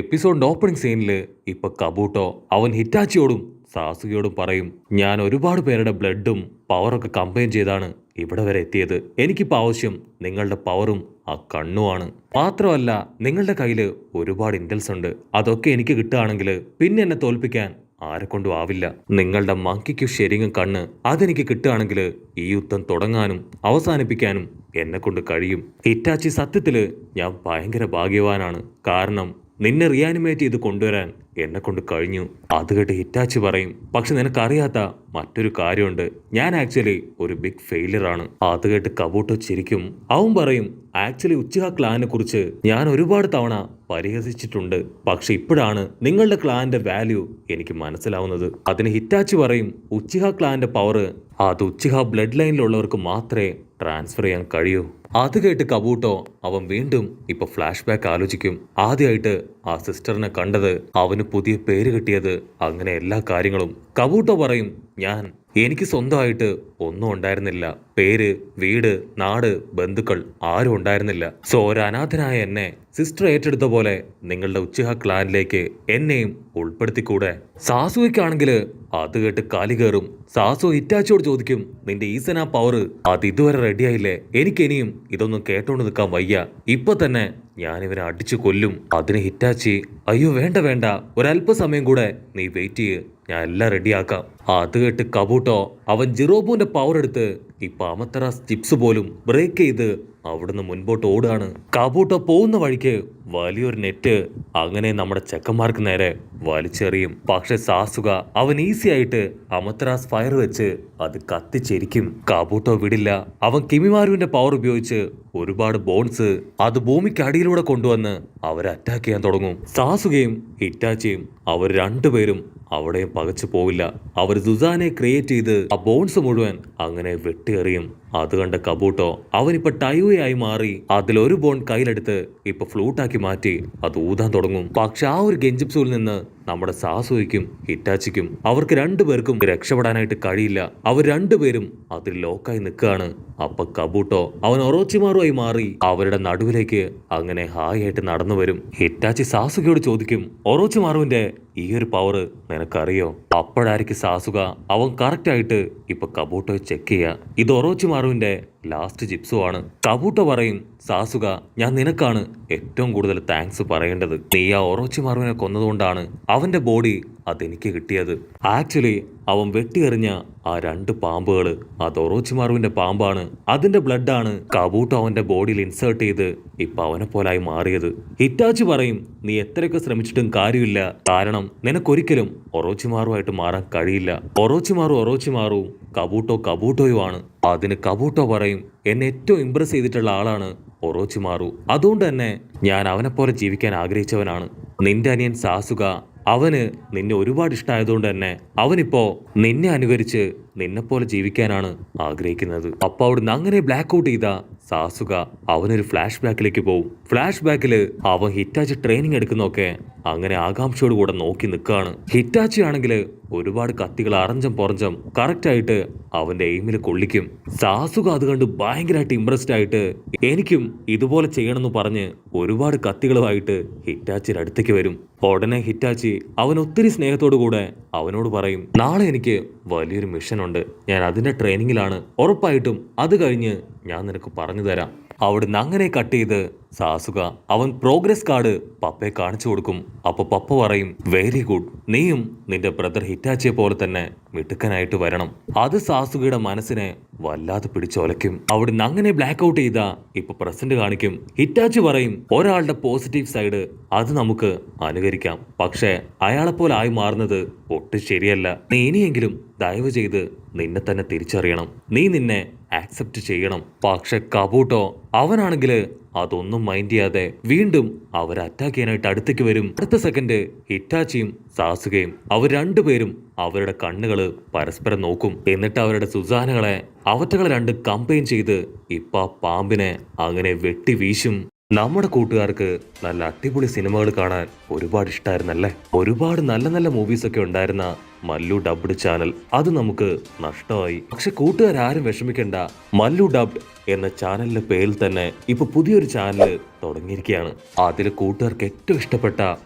എപ്പിസോഡിന്റെ opening സീനില് ഇപ്പൊ കബൂട്ടോ അവൻ ഹിറ്റാച്ചിയോടും സാസുകയോടും പറയും, ഞാൻ ഒരുപാട് പേരുടെ ബ്ലഡും പവറൊക്കെ കമ്പൈൻ ചെയ്താണ് ഇവിടെ വരെ എത്തിയത്. എനിക്കിപ്പോൾ ആവശ്യം നിങ്ങളുടെ പവറും ആ കണ്ണുമാണ്. മാത്രമല്ല നിങ്ങളുടെ കയ്യിൽ ഒരുപാട് ഇന്റൽസ് ഉണ്ട്. അതൊക്കെ എനിക്ക് കിട്ടുകയാണെങ്കിൽ പിന്നെ എന്നെ തോൽപ്പിക്കാൻ ആരെക്കൊണ്ടും ആവില്ല. നിങ്ങളുടെ മങ്കിക്ക് ശരിക്കും കണ്ണ് അതെനിക്ക് കിട്ടുകയാണെങ്കിൽ ഈ യുദ്ധം തുടങ്ങാനും അവസാനിപ്പിക്കാനും എന്നെ കൊണ്ട് കഴിയും. ഹിറ്റാച്ചി, സത്യത്തില് ഞാൻ ഭയങ്കര ഭാഗ്യവാനാണ്. കാരണം നിന്നെ റിയാനിമേറ്റ് ചെയ്ത് കൊണ്ടുവരാൻ എന്നെ കൊണ്ട് കഴിഞ്ഞു. അത് കേട്ട് ഹിറ്റാച്ചി പറയും, പക്ഷെ നിനക്കറിയാത്ത മറ്റൊരു കാര്യമുണ്ട്. ഞാൻ ആക്ച്വലി ഒരു ബിഗ് ഫെയിലിയർ ആണ്. അത് കേട്ട് കബൂട്ടോ ചിരിക്കും. അവൻ പറയും, ആക്ച്വലി ഉച്ചിഹ ക്ലാനെ കുറിച്ച് ഞാൻ ഒരുപാട് തവണ പരിഹസിച്ചിട്ടുണ്ട്. പക്ഷെ ഇപ്പോഴാണ് നിങ്ങളുടെ ക്ലാന്റെ വാല്യൂ എനിക്ക് മനസ്സിലാവുന്നത്. അതിന് ഹിറ്റാച്ചി പറയും, ഉച്ചിഹ ക്ലാന്റെ പവർ അത് ഉച്ചിഹ ബ്ലഡ് ലൈനിലുള്ളവർക്ക് മാത്രമേ ട്രാൻസ്ഫർ ചെയ്യാൻ കഴിയൂ. അത് കേട്ട് കബൂട്ടോ അവൻ വീണ്ടും ഇപ്പൊ ഫ്ലാഷ് ബാക്ക് ആലോചിക്കും. ആദ്യമായിട്ട് ആ സിസ്റ്ററിനെ കണ്ടത്, അവന് പുതിയ പേര് കിട്ടിയത്, അങ്ങനെ എല്ലാ കാര്യങ്ങളും. കബൂട്ടോ പറയും, എനിക്ക് സ്വന്തമായിട്ട് ഒന്നും ഉണ്ടായിരുന്നില്ല. പേര്, വീട്, നാട്, ബന്ധുക്കൾ ആരും ഉണ്ടായിരുന്നില്ല. സോ ഒരു അനാഥനായ എന്നെ സിസ്റ്റർ ഏറ്റെടുത്ത പോലെ നിങ്ങളുടെ ഉച്ചിഹ ക്ലാനിലേക്ക് എന്നെയും ഉൾപ്പെടുത്തിക്കൂടെ? സാസുവയ്ക്കാണെങ്കിൽ അത് കേട്ട് കാലി കയറും. സാസു ഹിറ്റാച്ചിയോട് ചോദിക്കും, നിന്റെ ഈസന പവർ അത് ഇതുവരെ റെഡിയായില്ലേ? എനിക്കിനിയും ഇതൊന്നും കേട്ടോണ്ട് നിൽക്കാൻ വയ്യ. ഇപ്പൊ തന്നെ ഞാൻ ഇവനെ അടിച്ചു കൊല്ലും. അതിന് ഹിറ്റാച്ചി, അയ്യോ വേണ്ട വേണ്ട, ഒരല്പസമയം കൂടെ നീ വെയിറ്റ് ചെയ്യ്, ഞാൻ എല്ലാം റെഡിയാക്കാം. അത് കേട്ട് കബൂട്ടോ അവൻ ജിറോബുവിന്റെ പവർ എടുത്ത് ഇപ്പൊ അമത്തറാസ് ചിപ്സ് പോലും ബ്രേക്ക് ചെയ്ത് അവിടുന്ന് മുൻപോട്ട് ഓടുകയാണ്. കബൂട്ടോ പോകുന്ന വഴിക്ക് വലിയൊരു നെറ്റ് അങ്ങനെ നമ്മുടെ ചെക്കന്മാർക്ക് നേരെ വലിച്ചെറിയും. പക്ഷെ സാസുക അവൻ ഈസി ആയിട്ട് അമത്തറാസ് ഫയർ വെച്ച് അത് കത്തിച്ചിരിക്കും. കബൂട്ടോ വിടില്ല. അവൻ കിമിമാരുവിന്റെ പവർ ഉപയോഗിച്ച് ഒരുപാട് ബോൺസ് അത് ഭൂമിക്ക് അടിയിലൂടെ കൊണ്ടുവന്ന് അവരെ അറ്റാക്ക് ചെയ്യാൻ തുടങ്ങും. സാസുകയും ഹിറ്റാച്ചിയും അവർ രണ്ടുപേരും അവിടെയും പകച്ചു പോവില്ല. അവർ സുസാനെ ക്രിയേറ്റ് ചെയ്ത് ആ ബോൺസ് മുഴുവൻ അങ്ങനെ വെട്ടിയെറിയും. അത് കണ്ട കബൂട്ടോ അവനിപ്പോ ടൈവയായി മാറി അതിലൊരു ബോൺ കയ്യിലെടുത്ത് ഇപ്പൊ ഫ്ലൂട്ടാക്കി മാറ്റി അത് ഊതാൻ തുടങ്ങും. പക്ഷെ ആ ഒരു ഗെഞ്ചിപ്സൂൽ നിന്ന് നമ്മുടെ സാസുയ്ക്കും ഹിറ്റാച്ചിക്കും അവർക്ക് രണ്ടുപേർക്കും രക്ഷപ്പെടാനായിട്ട് കഴിയില്ല. അവർ രണ്ടുപേരും അതിൽ ലോക്കായി നിൽക്കുകയാണ്. അപ്പൊ കബൂട്ടോ അവൻ ഒറോച്ചിമാറുമായി മാറി അവരുടെ നടുവിലേക്ക് അങ്ങനെ ഹായ് ആയിട്ട് നടന്നു വരും. ഹിറ്റാച്ചി സാസുകയോട് ചോദിക്കും, ഒറോച്ചിമാറുവിന്റെ ഈ ഒരു പവർ നിനക്കറിയോ? അപ്പോഴായിരിക്കും സാസുക അവൻ കറക്റ്റ് ആയിട്ട് ഇപ്പൊ കബൂട്ടോയെ ചെക്ക് ചെയ്യുക. ഇത് ഒറോച്ചിമാറുവിന്റെ ലാസ്റ്റ് ജിപ്സു ആണ്. കബൂട്ടോ പറയും, സാസുക, ഞാൻ നിനക്കാണ് ഏറ്റവും കൂടുതൽ താങ്ക്സ് പറയേണ്ടത്. നീ ആ ഒറോച്ചിമാറുവിനെ കൊന്നതുകൊണ്ടാണ് അവന്റെ ബോഡി അതെനിക്ക് കിട്ടിയത്. ആക്ച്വലി അവൻ വെട്ടിയെറിഞ്ഞ ആ രണ്ട് പാമ്പുകൾ അത് ഒറോച്ചിമാറുവിന്റെ പാമ്പാണ്. അതിന്റെ ബ്ലഡാണ് കബൂട്ടോ അവന്റെ ബോഡിയിൽ ഇൻസേർട്ട് ചെയ്ത് ഇപ്പൊ അവനെ പോലായി മാറിയത്. ഹിറ്റാച്ചി പറയും, നീ എത്രയൊക്കെ ശ്രമിച്ചിട്ടും കാര്യമില്ല. കാരണം നിനക്കൊരിക്കലും ഒറോച്ചിമാറുമായിട്ട് മാറാൻ കഴിയില്ല. ഒറോച്ചിമാറുവും കബൂട്ടോയുമാണ്. അതിന് കബൂട്ടോ പറയും, എന്നെ ഏറ്റവും ഇംപ്രസ് ചെയ്തിട്ടുള്ള ആളാണ് ഒറോച്ചിമാറു. അതുകൊണ്ട് തന്നെ ഞാൻ അവനെപ്പോലെ ജീവിക്കാൻ ആഗ്രഹിച്ചവനാണ്. നിന്റെ അനിയൻ സാസുക അവന് നിന്നെ ഒരുപാട് ഇഷ്ടമായതുകൊണ്ട് തന്നെ അവനിപ്പോ നിന്നെ അനുകരിച്ച് നിന്നെപ്പോലെ ജീവിക്കാനാണ് ആഗ്രഹിക്കുന്നത്. അപ്പൊ അവിടുന്ന് അങ്ങനെ ബ്ലാക്ക് ഔട്ട് ചെയ്ത സാസുക അവനൊരു ഫ്ലാഷ് ബാക്കിലേക്ക് പോകും. ഫ്ലാഷ് ബാക്കില് അവൻ ഹിറ്റാച്ചി ട്രെയിനിങ് എടുക്കുന്നൊക്കെ അങ്ങനെ ആകാംക്ഷയോട് കൂടെ നോക്കി നിൽക്കുകയാണ്. ഹിറ്റാച്ചി ആണെങ്കിൽ ഒരുപാട് കത്തികൾ അറഞ്ചം പുറഞ്ചം കറക്റ്റ് ആയിട്ട് അവന്റെ എയിമിൽ കൊള്ളിക്കും. സാസുക അത് കണ്ട് ഭയങ്കരമായിട്ട് ഇംപ്രസ്ഡ് ആയിട്ട് എനിക്കും ഇതുപോലെ ചെയ്യണമെന്ന് പറഞ്ഞ് ഒരുപാട് കത്തികളുമായിട്ട് ഹിറ്റാച്ചിയുടെ അടുത്തേക്ക് വരും. ഉടനെ ഹിറ്റാച്ചി അവൻ ഒത്തിരി സ്നേഹത്തോടു കൂടെ അവനോട് പറയും, നാളെ എനിക്ക് വലിയൊരു മിഷൻ ഉണ്ട്. ഞാൻ അതിന്റെ ട്രെയിനിങ്ങിലാണ്. ഉറപ്പായിട്ടും അത് കഴിഞ്ഞ് ഞാൻ നിനക്ക് പറഞ്ഞു തരാം. അവിടുന്ന് അങ്ങനെ കട്ട് ചെയ്ത് സാസുക അവൻ പ്രോഗ്രസ് കാർഡ് പപ്പയെ കാണിച്ചു കൊടുക്കും. അപ്പൊ പപ്പ പറയും, വെരി ഗുഡ്, നീയും നിന്റെ ബ്രദർ ഹിറ്റാച്ചിയെ പോലെ തന്നെ മിടുക്കനായിട്ട് വരണം. അത് സാസുകയുടെ മനസ്സിനെ വല്ലാതെ പിടിച്ചൊലയ്ക്കും. അവിടുന്ന് അങ്ങനെ ബ്ലാക്ക് ഔട്ട് ചെയ്ത ഇപ്പൊ പ്രസന്റ് കാണിക്കും. ഹിറ്റാച്ചി പറയും, ഒരാളുടെ പോസിറ്റീവ് സൈഡ് അത് നമുക്ക് അനുകരിക്കാം, പക്ഷെ അയാളെപ്പോലെ ആയി മാറുന്നത് ഒട്ടും ശരിയല്ല. നീ ഇനിയെങ്കിലും ദയവ് ചെയ്ത് നിന്നെ തന്നെ തിരിച്ചറിയണം. നീ നിന്നെ ആക്സെപ്റ്റ് ചെയ്യണം. പക്ഷെ കബൂട്ടോ അവനാണെങ്കിൽ അതൊന്നും മൈൻഡ് ചെയ്യാതെ വീണ്ടും അവരെ അറ്റാക്ക് ചെയ്യാനായിട്ട് അടുത്തേക്ക് വരും. അടുത്ത സെക്കൻഡ് ഹിറ്റാച്ചിയും സാസുകയും അവർ രണ്ടുപേരും അവരുടെ കണ്ണുകള് പരസ്പരം നോക്കും. എന്നിട്ട് അവരുടെ സുസാനകളെ അവറ്റകളെ രണ്ട് കമ്പൈൻ ചെയ്ത് ഇപ്പൊ പാമ്പിനെ അങ്ങനെ വെട്ടി വീശും. നമ്മുടെ കൂട്ടുകാർക്ക് നല്ല അടിപൊളി സിനിമകൾ കാണാൻ ഒരുപാട് ഇഷ്ടമായിരുന്നല്ലേ? ഒരുപാട് നല്ല നല്ല മൂവീസ് ഒക്കെ ഉണ്ടായിരുന്ന മല്ലു ഡബ്ഡ് ചാനൽ അത് നമുക്ക് നഷ്ടമായി. പക്ഷെ കൂട്ടുകാരും വിഷമിക്കണ്ട, മല്ലു ഡബ്ഡ് എന്ന ചാനലിന്റെ പേരിൽ തന്നെ ഇപ്പൊ പുതിയൊരു ചാനൽ തുടങ്ങിയിരിക്കുകയാണ്. അതിൽ കൂട്ടുകാർക്ക് ഏറ്റവും ഇഷ്ടപ്പെട്ട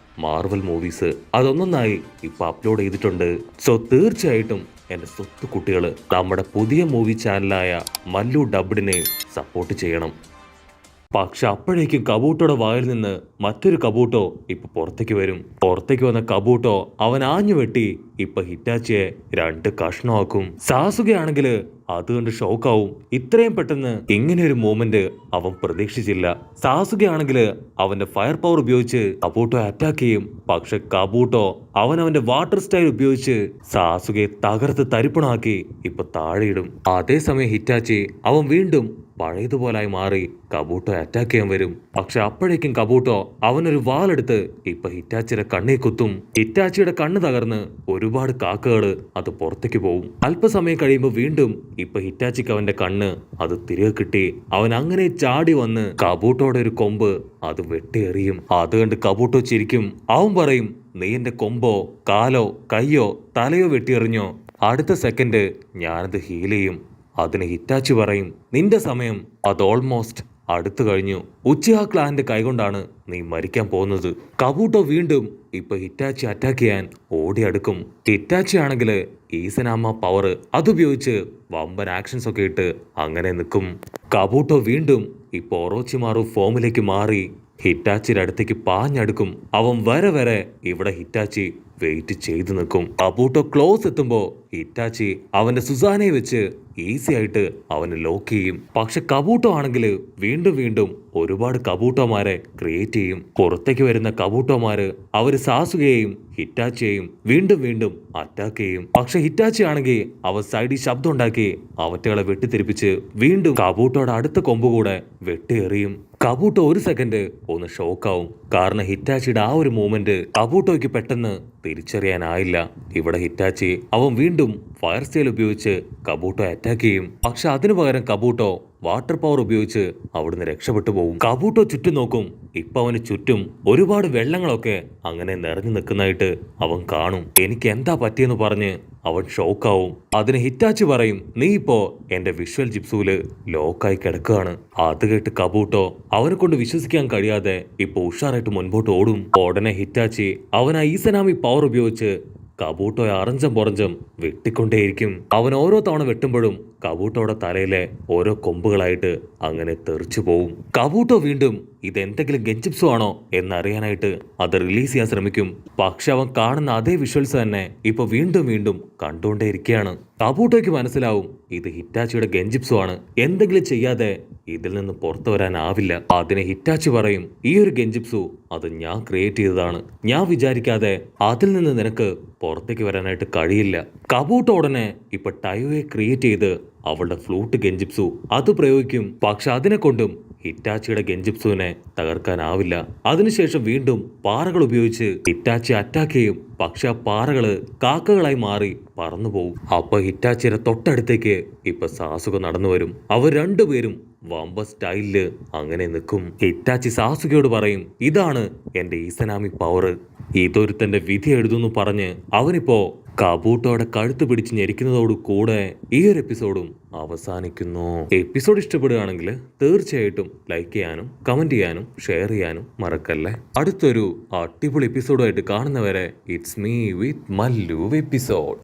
മാർവൽ മൂവീസ് അതൊന്നൊന്നായി ഇപ്പൊ അപ്ലോഡ് ചെയ്തിട്ടുണ്ട്. സോ തീർച്ചയായിട്ടും എന്റെ സ്വത്ത് കുട്ടികൾ നമ്മുടെ പുതിയ മൂവി ചാനലായ മല്ലു ഡബ്ഡിനെ സപ്പോർട്ട് ചെയ്യണം. പക്ഷെ അപ്പോഴേക്കും കബൂട്ടോയുടെ വായിൽ നിന്ന് മറ്റൊരു കബൂട്ടോ ഇപ്പൊ പുറത്തേക്ക് വരും. പുറത്തേക്ക് വന്ന കബൂട്ടോ അവൻ ആഞ്ഞു വെട്ടി ഇപ്പൊ ഹിറ്റാച്ചിയെ 2 കഷ്ണമാക്കും. സാസുകയാണെങ്കിൽ അതുകൊണ്ട് ഷോക്കാവും. ഇത്രയും പെട്ടെന്ന് ഇങ്ങനെ ഒരു മൂവ്മെന്റ് അവൻ പ്രതീക്ഷിച്ചില്ല. സാസുകയാണെങ്കിൽ അവന്റെ ഫയർ പവർ ഉപയോഗിച്ച് കബൂട്ടോ അറ്റാക്ക് ചെയ്യും. പക്ഷെ കബൂട്ടോ അവന്റെ വാട്ടർ സ്റ്റൈൽ ഉപയോഗിച്ച് സാസുകയെ തകർത്ത് തരിപ്പണാക്കി ഇപ്പൊ താഴെയിടും. അതേസമയം ഹിറ്റാച്ചി അവൻ വീണ്ടും പഴയതുപോലായി മാറി കബൂട്ടോ അറ്റാക്ക് ചെയ്യാൻ വരും. പക്ഷെ അപ്പോഴേക്കും കബൂട്ടോ അവനൊരു വാളെടുത്ത് ഇപ്പൊ ഹിറ്റാച്ചിയുടെ കണ്ണേ കുത്തും. ഹിറ്റാച്ചിയുടെ കണ്ണ് തകർന്ന് ഒരുപാട് കാക്കകള് അത് പുറത്തേക്ക് പോവും. അല്പസമയം കഴിയുമ്പോൾ വീണ്ടും ഇപ്പൊ ഹിറ്റാച്ചിക്ക് അവന്റെ കണ്ണ് അത് തിരികെ കിട്ടി. അവൻ അങ്ങനെ ചാടി വന്ന് കബൂട്ടോയുടെ ഒരു കൊമ്പ് അത് വെട്ടിയെറിയും. അത് കണ്ട് കബൂട്ടോ ചിരിക്കും. അവൻ പറയും, നീ എന്റെ കൊമ്പോ കാലോ കയ്യോ തലയോ വെട്ടിയെറിഞ്ഞോ, അടുത്ത സെക്കൻഡ് ഞാനത് ഹീൽ ചെയ്യും. അതിന് ഹിറ്റാച്ചി പറയും, നിന്റെ സമയം അത് ഓൾമോസ്റ്റ് അടുത്തു കഴിഞ്ഞു. ഉച്ചിഹ ക്ലാന്റെ കൈകൊണ്ടാണ് നീ മരിക്കാൻ പോകുന്നത്. കബൂട്ടോ വീണ്ടും ഇപ്പൊ ഹിറ്റാച്ചി അറ്റാക്ക് ചെയ്യാൻ ഓടി അടുക്കും. ഹിറ്റാച്ചി ആണെങ്കിൽ ഈസനാമ പവർ അതുപയോഗിച്ച് വമ്പൻ ആക്ഷൻസ് ഒക്കെ ഇട്ട് അങ്ങനെ നിൽക്കും. കബൂട്ടോ വീണ്ടും ഇപ്പൊ ഒറോച്ചിമാറു ഫോമിലേക്ക് മാറി ഹിറ്റാച്ചിയുടെ അടുത്തേക്ക് പാഞ്ഞടുക്കും. അവൻ വരെ ഇവിടെ ഹിറ്റാച്ചി വെയിറ്റ് ചെയ്തു നിൽക്കും. കബൂട്ടോ ക്ലോസ് എത്തുമ്പോ ഹിറ്റാച്ചി അവന്റെ സുസാനയെ വെച്ച് ഈസി ആയിട്ട് അവന് ലോക്ക് ചെയ്യും. പക്ഷെ കബൂട്ടോ ആണെങ്കിൽ വീണ്ടും ഒരുപാട് കബൂട്ടോമാരെ ക്രിയേറ്റ് ചെയ്യും. പുറത്തേക്ക് വരുന്ന കബൂട്ടോമാര് അവര് സാസുകയെയും ഹിറ്റാച്ചിയെയും വീണ്ടും അറ്റാക്ക് ചെയ്യും. പക്ഷെ ഹിറ്റാച്ചി ആണെങ്കിൽ അവ സൈഡിൽ ശബ്ദം ഉണ്ടാക്കി അവറ്റകളെ വെട്ടിത്തിരിപ്പിച്ച് വീണ്ടും കബൂട്ടോയുടെ അടുത്ത കൊമ്പ് കൂടെ വെട്ടിയെറിയും. കബൂട്ടോ ഒരു സെക്കൻഡ് ഒന്ന് ഷോക്കാവും. കാരണം ഹിറ്റാച്ചിയുടെ ആ ഒരു മൂവ്മെന്റ് കബൂട്ടോയ്ക്ക് പെട്ടെന്ന് തിരിച്ചറിയാനായില്ല. ഇവിടെ ഹിറ്റാച്ചി അവൻ വീണ്ടും ഫയർ സ്റ്റൈൽ ഉപയോഗിച്ച് കബൂട്ടോ അറ്റാക്ക് ചെയ്യും. പക്ഷെ അതിനു പകരം കബൂട്ടോ വാട്ടർ പവർ ഉപയോഗിച്ച് അവിടുന്ന് രക്ഷപ്പെട്ടു പോകും. കബൂട്ടോ ചുറ്റും നോക്കും. ഇപ്പൊ അവന് ചുറ്റും ഒരുപാട് വെള്ളങ്ങളൊക്കെ അങ്ങനെ നിറഞ്ഞു നിൽക്കുന്നതായിട്ട് അവൻ കാണും. എനിക്ക് എന്താ പറ്റിയെന്ന് പറഞ്ഞ് അവൻ ഷോക്കാവും. അതിന് ഹിറ്റാച്ചി പറയും, നീ ഇപ്പോ എന്റെ വിഷ്വൽ ജിപ്സൂല് ലോക്കായി കിടക്കുകയാണ്. അത് കേട്ട് കബൂട്ടോ അവനെ കൊണ്ട് വിശ്വസിക്കാൻ കഴിയാതെ ഇപ്പൊ ഉഷാറായിട്ട് മുൻപോട്ട് ഓടും. ഉടനെ ഹിറ്റാച്ചി അവൻ ആ ഈസനാമി പവർ ഉപയോഗിച്ച് കബൂട്ടോയെ അറഞ്ചം പുറഞ്ചം വെട്ടിക്കൊണ്ടേയിരിക്കും. അവൻ ഓരോ തവണ വെട്ടുമ്പോഴും കബൂട്ടോയുടെ തലയിലെ ഓരോ കൊമ്പുകളായിട്ട് അങ്ങനെ തെറിച്ചു പോവും. കബൂട്ടോ വീണ്ടും ഇതെന്തെങ്കിലും ഗെഞ്ചിപ്സോ ആണോ എന്നറിയാനായിട്ട് അത് റിലീസ് ചെയ്യാൻ ശ്രമിക്കും. പക്ഷെ അവൻ കാണുന്ന അതേ വിഷ്വൽസ് തന്നെ ഇപ്പൊ വീണ്ടും കണ്ടുകൊണ്ടേയിരിക്കുകയാണ്. കബൂട്ടോയ്ക്ക് മനസ്സിലാവും ഇത് ഹിറ്റാച്ചിയുടെ ഗെഞ്ചിപ്സോ ആണ്. എന്തെങ്കിലും ചെയ്യാതെ ഇതിൽ നിന്ന് പുറത്തു വരാനാവില്ല. അതിന് ഹിറ്റാച്ചി പറയും, ഈ ഒരു ഗെഞ്ചിപ്സു അത് ഞാൻ ക്രിയേറ്റ് ചെയ്തതാണ്. ഞാൻ വിചാരിക്കാതെ അതിൽ നിന്ന് നിനക്ക് പുറത്തേക്ക് വരാനായിട്ട് കഴിയില്ല. കബൂട്ടോ ഉടനെ ഇപ്പൊ ടയോയെ ക്രിയേറ്റ് ചെയ്ത് അവളുടെ ഫ്ലൂട്ട് ഗെഞ്ചിപ്സു അത് പ്രയോഗിക്കും. പക്ഷെ അതിനെ കൊണ്ടും ഹിറ്റാച്ചിയുടെ ഗെഞ്ചിപ്സുവിനെ തകർക്കാനാവില്ല. അതിനുശേഷം വീണ്ടും പാറകൾ ഉപയോഗിച്ച് ഹിറ്റാച്ചി അറ്റാക്ക് ചെയ്യും. പക്ഷെ ആ പാറകള് കാക്കകളായി മാറി പറന്നു പോകും. അപ്പൊ ഹിറ്റാച്ചിയുടെ തൊട്ടടുത്തേക്ക് ഇപ്പൊ സാസുക നടന്നു വരും. അവർ രണ്ടുപേരും വമ്പ സ്റ്റൈലില് അങ്ങനെ നിൽക്കും. ഹിറ്റാച്ചി സാസുകയോട് പറയും, ഇതാണ് എന്റെ ഈസനാമി പവർ, ഇതൊരുത്തന്റെ വിധി എഴുതുന്നു പറഞ്ഞ് അവനിപ്പോ കബൂട്ടോയുടെ കഴുത്ത് പിടിച്ച് ഞെരിക്കുന്നതോടു കൂടെ ഈ ഒരു എപ്പിസോഡും അവസാനിക്കുന്നു. എപ്പിസോഡ് ഇഷ്ടപ്പെടുകയാണെങ്കിൽ തീർച്ചയായിട്ടും ലൈക്ക് ചെയ്യാനും കമന്റ് ചെയ്യാനും ഷെയർ ചെയ്യാനും മറക്കല്ലേ. അടുത്തൊരു അടിപൊളി എപ്പിസോഡുമായിട്ട് കാണുന്നവരെ it's me with Mallu episode.